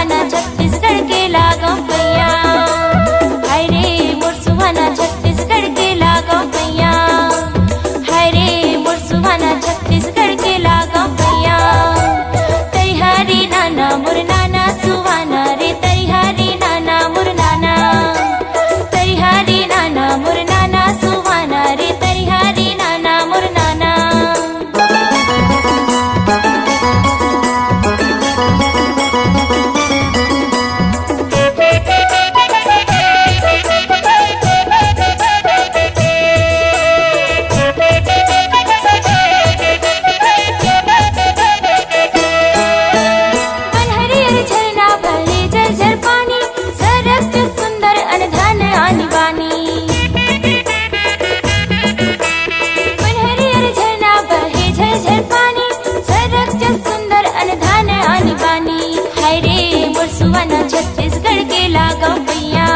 सुहाना छत्तीसगढ़ के लागों पैया। हाय रे मोर सुहाना छत्तीसगढ़ के लागों पैया। हाय रे मोर सुहाना छत्तीसगढ़ के लागों पैया। तैहारी नाना मोर नाना सुहाना रे तैहारी नाना मोर नाना। तैहारी नाना मोर नाना सुहाना रे तैहारी नाना मोर नाना। सुहाना छत्तीसगढ़ के लागों पैया।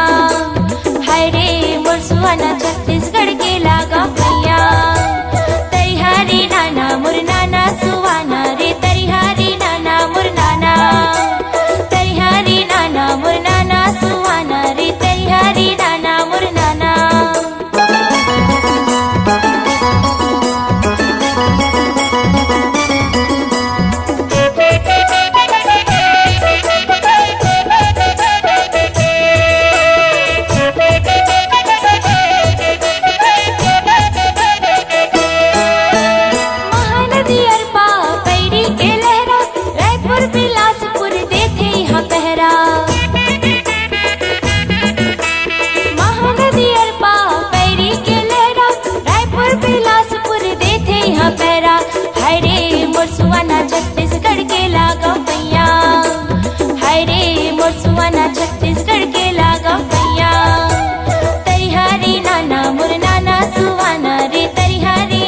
हाय रे मोर सुहाना छत्तीसगढ़ के लागों पैया। तैहारी नाना मोर नाना सुहाना रे तैहारी नाना मोर नाना। तैहारी नाना मोर नाना सुहाना रे तैहारी नाना मोर नाना। बिलासपुर देखे यहाँ पहरा। महानदी अरपा पैरी के लहरा रायपुर बिलासपुर देखे यहाँ पहरा। हाय रे मोर सुहाना छत्तीसगढ़ के लागों पैया। हाय रे मोर सुहाना छत्तीसगढ़ के लागों पैया। तैहारी नाना मोर नाना सुहाना रे तैहारी